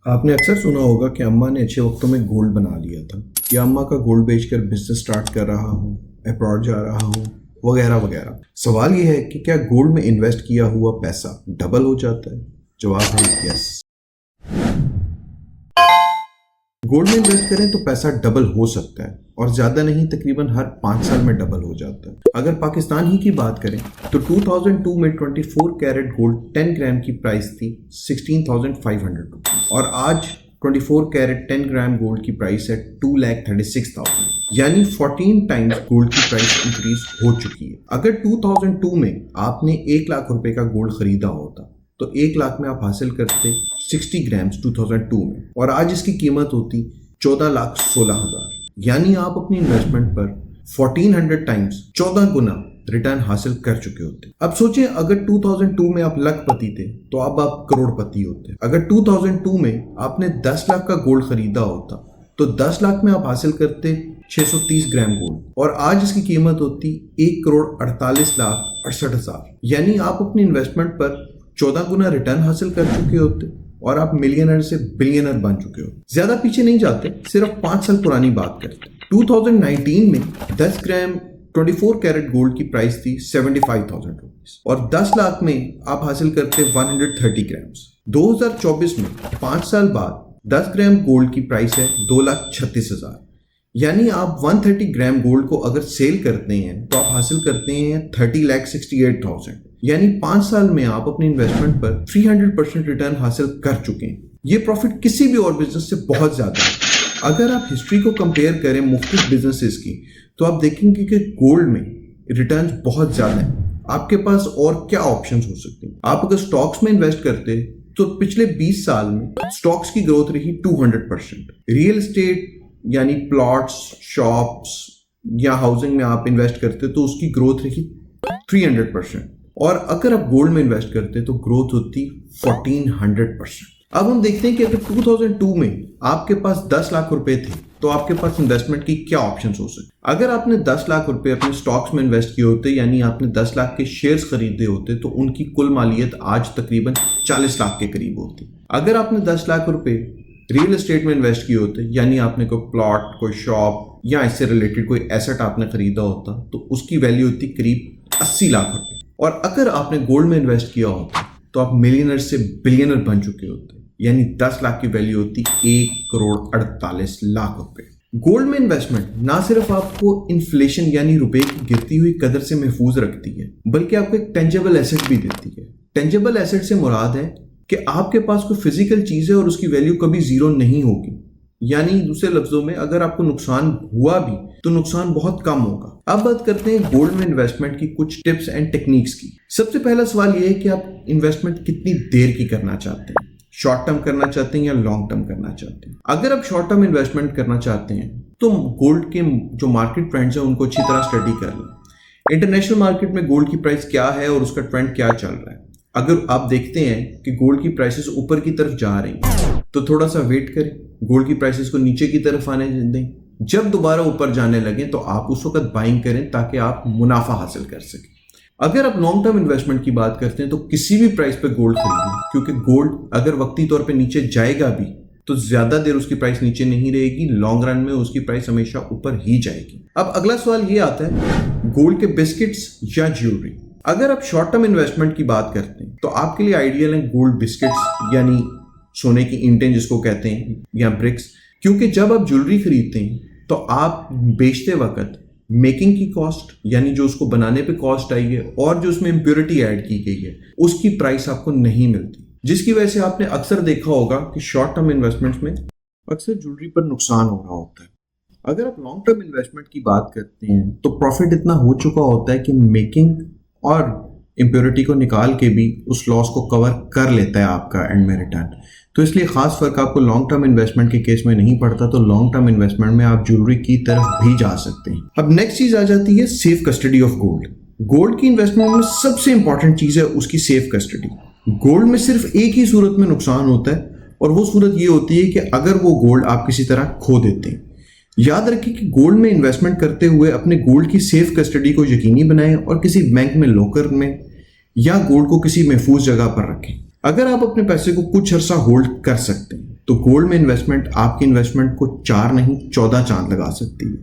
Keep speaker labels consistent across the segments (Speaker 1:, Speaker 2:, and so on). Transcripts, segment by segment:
Speaker 1: आपने अक्सर सुना होगा कि अम्मा ने अच्छे वक्तों में गोल्ड बना लिया था, या अम्मा का गोल्ड बेचकर बिजनेस स्टार्ट कर रहा हूँ, अब्रॉड जा रहा हूँ, वगैरह वगैरह। सवाल यह है कि क्या गोल्ड में इन्वेस्ट किया हुआ पैसा डबल हो जाता है? जवाब है यस। गोल्ड में इन्वेस्ट करें तो पैसा डबल हो सकता है, और ज़्यादा नहीं, तकरीबन हर 5 साल में डबल हो जाता है। अगर पाकिस्तान ही की बात करें तो 2002 में 24 कैरेट गोल्ड 10 ग्राम की प्राइस थी 16,500 रुपीज़, और आज 24 कैरेट 10 ग्राम गोल्ड की प्राइस है 2,36,000, यानी 14 टाइम्स गोल्ड की प्राइस इंक्रीज हो चुकी है। अगर 2002 में आपने 1 लाख रुपए का गोल्ड खरीदा होता तो 1 लाख में आप हासिल करते 60 ग्राम्स 2002 में, और आज इसकी कीमत होती 14,16,000, यानी आप अपनी इन्वेस्टमेंट पर 1400 टाइम्स 14 गुना रिटर्न हासिल कर चुके होते। अब सोचें, अगर 2002 में आप लखपति थे तो अब आप करोड़पति होते। अगर 2002 में आपने 10 लाख का गोल्ड खरीदा होता तो 10 लाख में आप हासिल करते 630 ग्राम गोल्ड, और आज इसकी कीमत होती 1,48,68,000, यानी आप अपनी इन्वेस्टमेंट पर 14 गुना रिटर्न हासिल कर चुके होते और आप मिलियनर से बिलियनर बन चुके हो। ज्यादा पीछे नहीं जाते, सिर्फ 5 साल पुरानी बात करते हैं। 2019 में 10 ग्राम 24 कैरेट गोल्ड की प्राइस थी 75,000 रुपीज, और 10 लाख में आप हासिल करते 130 ग्राम्स। 2024 में 5 साल बाद 10 ग्राम गोल्ड की प्राइस है 2,36,000, यानी आप 130 ग्राम गोल्ड को अगर सेल करते हैं तो आप हासिल करते हैं 30,68,000, यानी 5 साल में आप अपनी इन्वेस्टमेंट पर 300% रिटर्न हासिल कर चुके हैं। ये प्रॉफिट किसी भी और बिजनेस से बहुत ज्यादा है। अगर आप हिस्ट्री को कंपेयर करें मुख्तलिफ बिजनेसेस की तो आप देखेंगे कि गोल्ड में रिटर्न बहुत ज्यादा है। आपके पास और क्या ऑप्शंस हो सकते हैं? आप अगर स्टॉक्स में इन्वेस्ट करते तो पिछले 20 साल में स्टॉक्स की ग्रोथ रही 200%। रियल एस्टेट यानी प्लॉट्स, शॉप्स या हाउसिंग में आप इन्वेस्ट करते तो उसकी ग्रोथ रही 300%, और अगर आप गोल्ड में इन्वेस्ट करते तो ग्रोथ होती 1400%। अब हम देखते हैं कि अगर 2002 में आपके पास 10 लाख रुपए थे तो आपके पास इन्वेस्टमेंट की क्या ऑप्शंस हो सकते? अगर आपने 10 लाख रुपए अपने स्टॉक्स में इन्वेस्ट किए होते, यानी आपने 10 लाख के शेयर्स खरीदे होते, तो उनकी कुल मालियत आज तकरीबन 40 लाख के करीब होती। अगर आपने 10 लाख रुपए रियल एस्टेट में इन्वेस्ट किए होते, यानी आपने कोई प्लॉट, कोई शॉप या इससे रिलेटेड कोई एसेट आपने खरीदा होता, तो उसकी वैल्यू होती करीब 80 लाख रुपए। और अगर आपने गोल्ड में इन्वेस्ट किया होता तो आप मिलियनर से बिलियनर बन चुके होते, यानी 10 लाख की वैल्यू होती 1,48,00,000 रुपए। गोल्ड में इन्वेस्टमेंट ना सिर्फ आपको इन्फ्लेशन यानी रुपए की गिरती हुई कदर से महफूज रखती है, बल्कि आपको एक टेंजेबल एसेट भी देती है। टेंजेबल एसेट से मुराद है कि आपके पास कोई फिजिकल चीज है और उसकी वैल्यू कभी जीरो नहीं होगी, यानी दूसरे लफ्जों में अगर आपको नुकसान हुआ भी तो नुकसान बहुत कम होगा। अब बात करते हैं गोल्ड में इन्वेस्टमेंट की कुछ टिप्स एंड टेक्निक्स की। सबसे पहला सवाल यह है कि आप इन्वेस्टमेंट कितनी देर की करना चाहते हैं, शॉर्ट टर्म करना चाहते हैं या लॉन्ग टर्म करना चाहते हैं। अगर आप शॉर्ट टर्म इन्वेस्टमेंट करना चाहते हैं तो गोल्ड के जो मार्केट ट्रेंड्स हैं उनको अच्छी तरह स्टडी कर लें। इंटरनेशनल मार्केट में गोल्ड की प्राइस क्या है और उसका ट्रेंड क्या चल रहा है। अगर आप देखते हैं कि गोल्ड की प्राइसेस ऊपर की तरफ जा रही हैं तो थोड़ा सा वेट करें, गोल्ड की प्राइसेस को नीचे की तरफ आने दें। जब दोबारा ऊपर जाने लगे तो आप उस वक्त बाइंग करें ताकि आप मुनाफा हासिल कर सकें। अगर आप लॉन्ग टर्म इन्वेस्टमेंट की बात करते हैं तो किसी भी प्राइस पे गोल्ड खरीदें, क्योंकि गोल्ड अगर वक्ती तौर पे नीचे जाएगा भी तो ज्यादा देर उसकी प्राइस नीचे नहीं रहेगी, लॉन्ग रन में उसकी प्राइस हमेशा ऊपर ही जाएगी। अब अगला सवाल ये आता है, गोल्ड के बिस्किट्स या ज्वेलरी। अगर आप शॉर्ट टर्म इन्वेस्टमेंट की बात करते हैं तो आपके लिए आइडियल है गोल्ड बिस्किट्स यानी सोने की ईंटें जिसको कहते हैं, या ब्रिक्स, क्योंकि जब आप ज्वेलरी खरीदते हैं तो आप बेचते वक्त मेकिंग की कॉस्ट यानी जो उसको बनाने पे कॉस्ट आई है और जो उसमें इम्प्योरिटी ऐड की गई है उसकी प्राइस आपको नहीं मिलती, जिसकी वजह से आपने अक्सर देखा होगा कि शॉर्ट टर्म इन्वेस्टमेंट्स में अक्सर ज्वेलरी पर नुकसान हो रहा होता है। अगर आप लॉन्ग टर्म इन्वेस्टमेंट की बात करते हैं तो प्रॉफिट इतना हो चुका होता है कि मेकिंग और इम्प्योरिटी को निकाल के भी उस लॉस को कवर कर लेता है आपका एंड में रिटर्न। तो इसलिए खास फर्क आपको लॉन्ग टर्म इन्वेस्टमेंट के केस में नहीं पड़ता, तो लॉन्ग टर्म इन्वेस्टमेंट में आप ज्वेलरी की तरफ भी जा सकते हैं। अब नेक्स्ट चीज आ जाती है safe custody of gold. Gold की इन्वेस्टमेंट में सबसे इंपॉर्टेंट चीज है उसकी सेफ कस्टडी। गोल्ड में सिर्फ एक ही सूरत में नुकसान होता है, और वो सूरत ये होती है कि अगर वो गोल्ड आप किसी तरह खो देते हैं। याद रखें कि गोल्ड में इन्वेस्टमेंट करते हुए अपने गोल्ड की सेफ कस्टडी को यकीनी बनाएं और किसी बैंक में, लॉकर में या गोल्ड को किसी महफूज जगह पर रखें। अगर आप अपने पैसे को कुछ अर्सा होल्ड कर सकते हैं तो गोल्ड में इन्वेस्टमेंट आपकी इन्वेस्टमेंट को 4 नहीं 14 चांद लगा सकती है।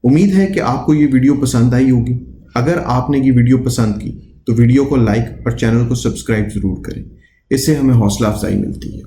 Speaker 1: उम्मीद है कि आपको ये वीडियो पसंद आई होगी। अगर आपने ये वीडियो पसंद की तो वीडियो को लाइक और चैनल को सब्सक्राइब जरूर करें, इससे हमें हौसला अफजाई मिलती है।